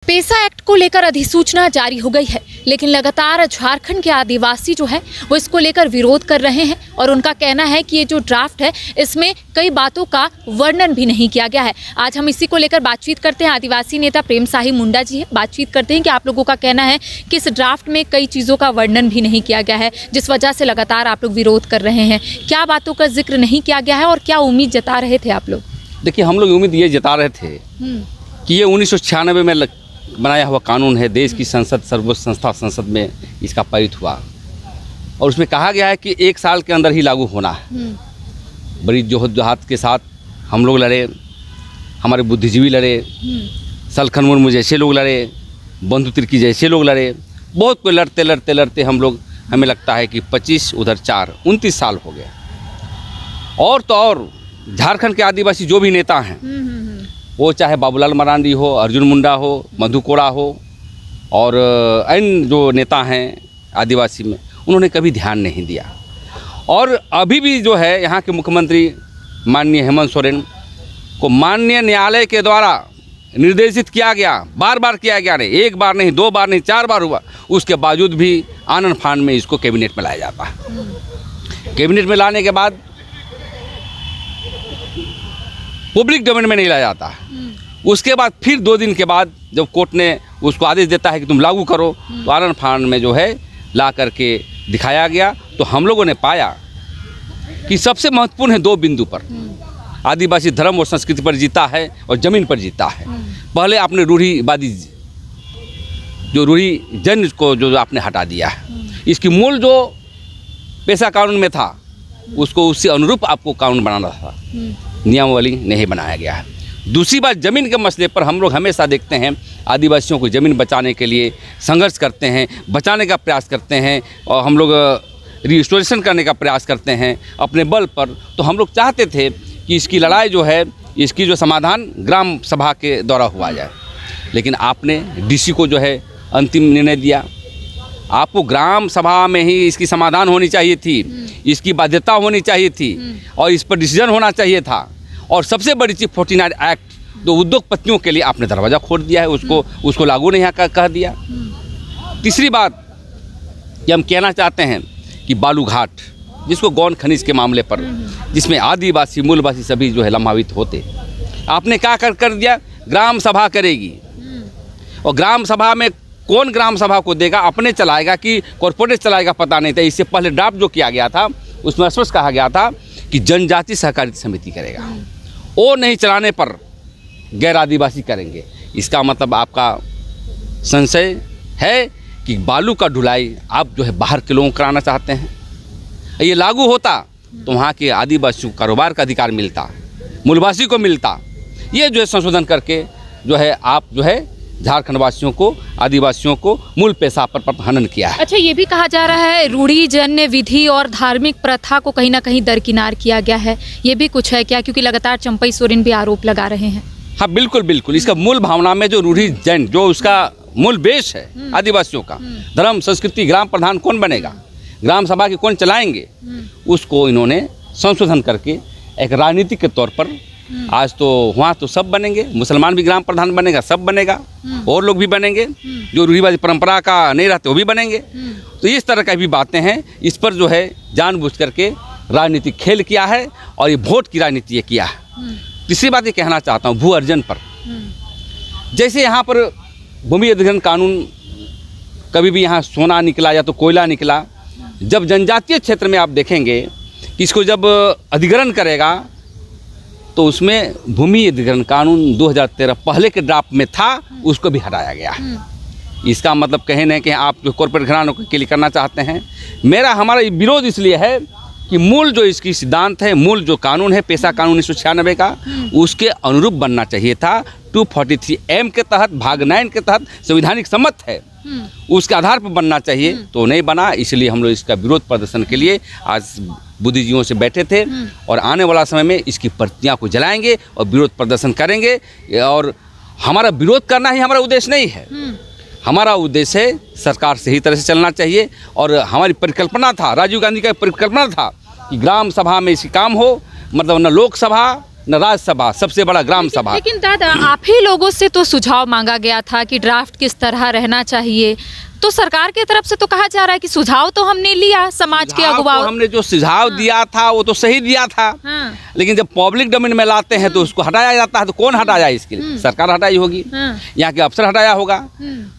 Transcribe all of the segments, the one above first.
पेसा act को लेकर अधिसूचना जारी हो गई है, लेकिन लगातार झारखंड के आदिवासी जो है वो इसको लेकर विरोध कर रहे हैं और उनका कहना है कि ये जो ड्राफ्ट है इसमें कई बातों का वर्णन भी नहीं किया गया है। आज हम इसी को लेकर बातचीत करते हैं। आदिवासी नेता प्रेम साही मुंडा जी है, बातचीत करते हैं कि आप लोगों का कहना है कि इस ड्राफ्ट में कई चीज़ों का वर्णन भी नहीं किया गया है, जिस वजह से लगातार आप लोग विरोध कर रहे हैं। क्या बातों का जिक्र नहीं किया गया है और क्या उम्मीद जता रहे थे आप लोग? देखिए, हम लोग उम्मीद ये जता रहे थे कि ये 1996 में बनाया हुआ कानून है, देश की संसद सर्वोच्च संस्था संसद में इसका पारित हुआ और उसमें कहा गया है कि 1 साल के अंदर ही लागू होना है। बड़ी जोहद के साथ हम लोग लड़े, हमारे बुद्धिजीवी लड़े, सलखन मुर्मू जैसे लोग लड़े, बंधु तिर्की जैसे लोग लड़े, बहुत कोई लड़ते लड़ते लड़ते हम लोग, हमें लगता है कि 25 उधर 4 29 साल हो गए। और तो और झारखंड के आदिवासी जो भी नेता हैं, वो चाहे बाबूलाल मरांडी हो, अर्जुन मुंडा हो, मधु कोड़ा हो और अन्य जो नेता हैं आदिवासी में, उन्होंने कभी ध्यान नहीं दिया। और अभी भी जो है यहाँ के मुख्यमंत्री माननीय हेमंत सोरेन को माननीय न्यायालय के द्वारा निर्देशित किया गया, बार बार किया गया, नहीं 1 बार नहीं 2 बार नहीं 4 बार हुआ, उसके बावजूद भी आनन फान में इसको कैबिनेट में लाया जाता है। कैबिनेट में लाने के बाद पब्लिक डोमेन में नहीं लाया जाता। उसके बाद फिर 2 दिन के बाद जब कोर्ट ने उसको आदेश देता है कि तुम लागू करो, तो आनन फान में जो है ला करके दिखाया गया। तो हम लोगों ने पाया कि सबसे महत्वपूर्ण है 2 बिंदु पर आदिवासी धर्म और संस्कृति पर जीता है और ज़मीन पर जीता है। पहले आपने रूढ़िवादी जो रूढ़ी जन को जो आपने हटा दिया है, इसकी मूल जो पेशा कानून में था उसको उससे अनुरूप आपको कानून बनाना था, नियमावली नहीं बनाया गया है। दूसरी बात, ज़मीन के मसले पर हम लोग हमेशा देखते हैं आदिवासियों को ज़मीन बचाने के लिए संघर्ष करते हैं, बचाने का प्रयास करते हैं और हम लोग रिस्टोरेशन करने का प्रयास करते हैं अपने बल पर। तो हम लोग चाहते थे कि इसकी लड़ाई जो है, इसकी जो समाधान ग्राम सभा के द्वारा हुआ जाए, लेकिन आपने डीसी को जो है अंतिम निर्णय दिया। आपको ग्राम सभा में ही इसकी समाधान होनी चाहिए थी, इसकी बाध्यता होनी चाहिए थी और इस पर डिसीजन होना चाहिए था। और सबसे बड़ी चीज़ 49 एक्ट जो उद्योगपतियों के लिए आपने दरवाज़ा खोल दिया है, उसको लागू नहीं कह दिया। तीसरी बात कि हम कहना चाहते हैं कि बालू घाट, जिसको गौन खनिज के मामले पर, जिसमें आदिवासी मूलवासी सभी जो है लाभान्वित होते, आपने क्या कर दिया, ग्राम सभा करेगी। और ग्राम सभा में कौन ग्राम सभा को देगा, अपने चलाएगा कि कॉर्पोरेट चलाएगा, पता नहीं था। इससे पहले ड्राफ्ट जो किया गया था उसमें स्पष्ट कहा गया था कि जनजाति सहकारी समिति करेगा, वो नहीं चलाने पर गैर आदिवासी करेंगे। इसका मतलब आपका संशय है कि बालू का ढुलाई आप जो है बाहर के लोगों को कराना चाहते हैं। ये लागू होता तो वहाँ के आदिवासियों को कारोबार का अधिकार मिलता, मूलवासी को मिलता। ये जो है संशोधन करके जो है आप जो है झारखंड वासियों को, आदिवासियों को मूल पेशा पर हनन किया है। अच्छा, ये भी कहा जा रहा है रूढ़िजन्य विधि और धार्मिक प्रथा को कहीं ना कहीं दरकिनार किया गया है, ये भी कुछ है क्या? क्योंकि लगातार चंपई सोरेन भी आरोप लगा रहे हैं। हाँ, बिल्कुल बिल्कुल। इसका मूल भावना में जो रूढ़िजन, जो उसका मूल बेस है आदिवासियों का, धर्म संस्कृति, ग्राम प्रधान कौन बनेगा, ग्राम सभा के कौन चलाएंगे, उसको इन्होंने संशोधन करके एक राजनीति के तौर पर, आज तो वहाँ तो सब बनेंगे, मुसलमान भी ग्राम प्रधान बनेगा, सब बनेगा, और लोग भी बनेंगे, जो रूढ़िवादी परंपरा का नहीं रहते वो भी बनेंगे। तो इस तरह का भी बातें हैं। इस पर जो है जानबूझ करके राजनीतिक खेल किया है और ये वोट की राजनीति ये किया है। तीसरी बात ये कहना चाहता हूँ भू अर्जन पर। जैसे यहाँ पर भूमि अधिग्रहण कानून, कभी भी यहाँ सोना निकला या तो कोयला निकला, जब जनजातीय क्षेत्र में आप देखेंगे कि इसको जब अधिग्रहण करेगा तो उसमें भूमि अधिग्रहण कानून 2013 पहले के ड्राफ्ट में था, उसको भी हटाया गया है। इसका मतलब कहीं ना कहीं आप जो कॉर्पोरेट घरानों के लिए करना चाहते हैं। हमारा विरोध इसलिए है कि मूल जो इसकी सिद्धांत है, मूल जो कानून है पेशा कानून 1996 का, उसके अनुरूप बनना चाहिए था। 243M के तहत, भाग 9 के तहत संवैधानिक सम्मत है, उसके आधार पर बनना चाहिए, तो नहीं बना। इसलिए हम लोग इसका विरोध प्रदर्शन के लिए आज बुद्धिजीवियों से बैठे थे और आने वाला समय में इसकी प्रतियां को जलाएंगे और विरोध प्रदर्शन करेंगे। और हमारा विरोध करना ही हमारा उद्देश्य नहीं है, हमारा उद्देश्य है सरकार सही तरह से चलना चाहिए। और हमारी परिकल्पना था, राजीव गांधी का परिकल्पना था कि ग्राम सभा में इसकी काम हो, मतलब न लोकसभा न राज्यसभा, सबसे बड़ा ग्राम सभा। लेकिन दादा, आप ही लोगों से तो सुझाव मांगा गया था कि ड्राफ्ट किस तरह रहना चाहिए, तो सरकार की तरफ से तो कहा जा रहा है कि सुझाव तो हमने लिया, समाज के अगुवाओं, हमने जो सुझाव दिया था वो तो सही दिया था। हाँ। लेकिन जब पब्लिक डोमेन में लाते हैं तो उसको हटाया जाता है, तो कौन हटाया इसके लिए? सरकार हटाई होगी, यहाँ के अफसर हटाया होगा।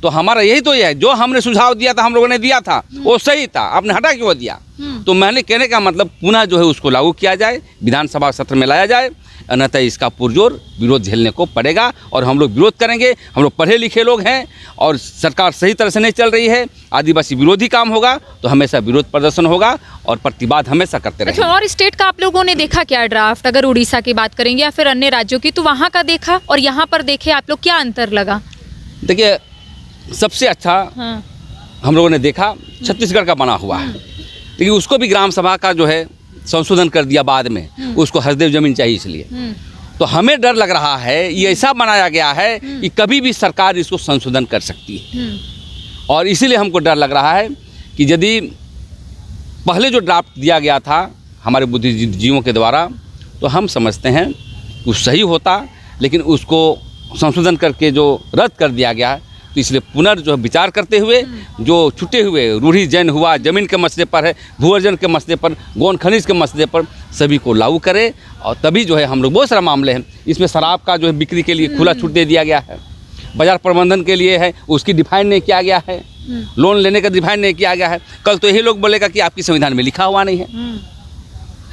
तो हमारा यही तो ये है, जो हमने सुझाव दिया था, हम लोगों ने दिया था, वो सही था, आपने हटा क्यों दिया? तो मैंने कहने का मतलब पुनः जो है उसको लागू किया जाए, विधानसभा सत्र में लाया जाए, अन्यथा इसका पुरजोर विरोध झेलने को पड़ेगा और हम लोग विरोध करेंगे। हम लोग पढ़े लिखे लोग हैं और सरकार सही तरह से नहीं चल रही है, आदिवासी विरोधी काम होगा तो हमेशा विरोध प्रदर्शन होगा और प्रतिवाद हमेशा करते रहेंगे। अच्छा, और स्टेट का आप लोगों ने देखा क्या ड्राफ्ट? अगर उड़ीसा की बात करेंगे या फिर अन्य राज्यों की, तो वहाँ का देखा और यहाँ पर देखे आप लोग, क्या अंतर लगा? देखिए, सबसे अच्छा हम लोगों ने देखा छत्तीसगढ़ का बना हुआ है, लेकिन उसको भी ग्राम सभा का जो है संशोधन कर दिया बाद में, उसको हसदेव जमीन चाहिए इसलिए। तो हमें डर लग रहा है, ये ऐसा बनाया गया है कि कभी भी सरकार इसको संशोधन कर सकती है, और इसीलिए हमको डर लग रहा है कि यदि पहले जो ड्राफ्ट दिया गया था हमारे बुद्धिजीवियों के द्वारा, तो हम समझते हैं वो सही होता, लेकिन उसको संशोधन करके जो रद्द कर दिया गया है, तो इसलिए पुनर्विचार विचार करते हुए जो छुटे हुए रूढ़ी जैन हुआ, जमीन के मसले पर है, भू अर्जन के मसले पर, गौण खनिज के मसले पर सभी को लागू करें, और तभी जो है हम लोग बहुत सारा मामले हैं इसमें शराब का जो है बिक्री के लिए खुला छूट दे दिया गया है, बाजार प्रबंधन के लिए है उसकी डिफाइन नहीं किया गया है, लोन लेने का डिफाइन नहीं किया गया है। कल तो यही लोग बोलेगा कि आपकी संविधान में लिखा हुआ नहीं है।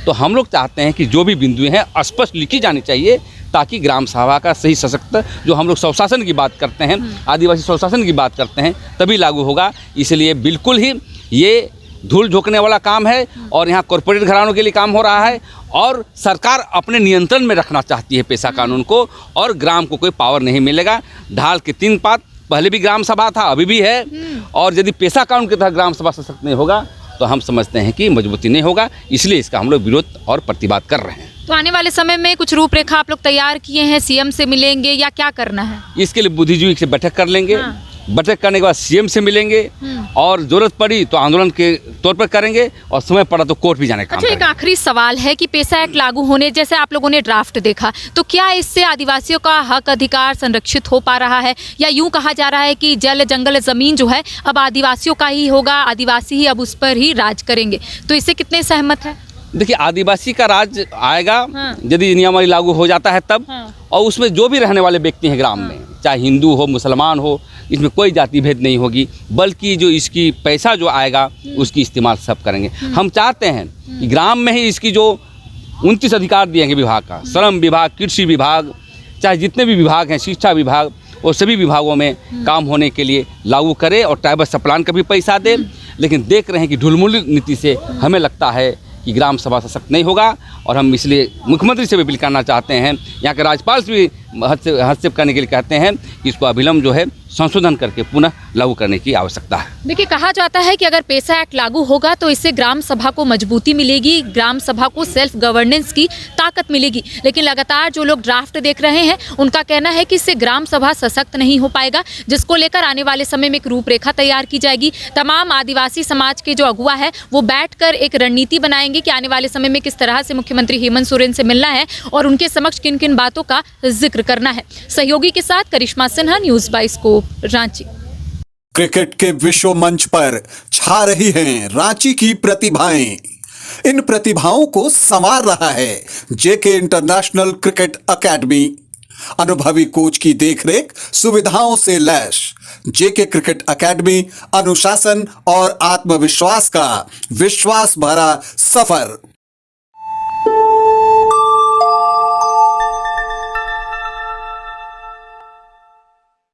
तो हम लोग चाहते हैं कि जो भी बिंदुएं हैं स्पष्ट लिखी जानी चाहिए, ताकि ग्राम सभा का सही सशक्त, जो हम लोग स्वशासन की बात करते हैं, आदिवासी स्वशासन की बात करते हैं, तभी लागू होगा। इसलिए बिल्कुल ही ये धूल झोंकने वाला काम है और यहाँ कॉरपोरेट घरानों के लिए काम हो रहा है, और सरकार अपने नियंत्रण में रखना चाहती है पेशा कानून को, और ग्राम को कोई पावर नहीं मिलेगा। ढाल के 3 पात, पहले भी ग्राम सभा था, अभी भी है, और यदि पेशा कानून के तहत ग्राम सभा सशक्त नहीं होगा तो हम समझते हैं कि मजबूती नहीं होगा। इसलिए इसका हम लोग विरोध और प्रतिवाद कर रहे हैं। तो आने वाले समय में कुछ रूपरेखा आप लोग तैयार किए हैं? सीएम से मिलेंगे या क्या करना है? इसके लिए बुद्धिजीवी से बैठक कर लेंगे, बैठक करने के बाद सीएम से मिलेंगे, और जरूरत पड़ी तो आंदोलन के तौर पर करेंगे, और समय पड़ा तो कोर्ट भी जाने का। अच्छा, एक आखिरी सवाल है कि पेशा एक्ट लागू होने, जैसे आप लोगों ने ड्राफ्ट देखा, तो क्या इससे आदिवासियों का हक अधिकार संरक्षित हो पा रहा है, या यूं कहा जा रहा है कि जल जंगल जमीन जो है अब आदिवासियों का ही होगा, आदिवासी ही अब उस पर ही राज करेंगे, तो इससे कितने सहमत है? देखिए, आदिवासी का राज आएगा यदि नियमावली लागू हो जाता है तब, और उसमें जो भी रहने वाले व्यक्ति हैं ग्राम में, चाहे हिंदू हो मुसलमान हो, इसमें कोई जाति भेद नहीं होगी, बल्कि जो इसकी पैसा जो आएगा उसकी इस्तेमाल सब करेंगे। हम चाहते हैं कि ग्राम में ही इसकी जो 29 अधिकार दिए हैं विभाग का, श्रम विभाग, कृषि विभाग, चाहे जितने भी विभाग हैं, शिक्षा विभाग, और सभी विभागों में काम होने के लिए लागू करे, और ट्राइबल सप्लान का भी पैसा दे। लेकिन देख रहे हैं कि ढुलमुल नीति से हमें लगता है कि ग्राम सभा सशक्त नहीं होगा, और हम इसलिए मुख्यमंत्री से भी अपील करना चाहते हैं, यहाँ के राज्यपाल से भी हस्तक्षेप करने के लिए कहते हैं कि इसको अविलंब जो है संशोधन करके पुनः लागू करने की आवश्यकता है। देखिए, कहा जाता है कि अगर पेशा एक्ट लागू होगा तो इससे ग्राम सभा को मजबूती मिलेगी, ग्राम सभा को सेल्फ गवर्नेंस की ताकत मिलेगी, लेकिन लगातार जो लोग ड्राफ्ट देख रहे हैं उनका कहना है कि इससे ग्राम सभा सशक्त नहीं हो पाएगा, जिसको लेकर आने वाले समय में एक रूपरेखा तैयार की जाएगी। तमाम आदिवासी समाज के जो अगुवा है वो बैठकर एक रणनीति बनाएंगे कि आने वाले समय में किस तरह से मुख्यमंत्री हेमंत सोरेन से मिलना है और उनके समक्ष किन किन बातों का जिक्र करना है। सहयोगी के साथ Karishma Sinha, news by scope, Ranchi. Cricket के विश्व मंच पर छा रही हैं रांची की प्रतिभाएं। इन प्रतिभाओं को संवार रहा है जेके इंटरनेशनल क्रिकेट एकेडमी। अनुभवी कोच की देखरेख, सुविधाओं से लैस जेके क्रिकेट एकेडमी अनुशासन और आत्मविश्वास का विश्वास भरा सफर।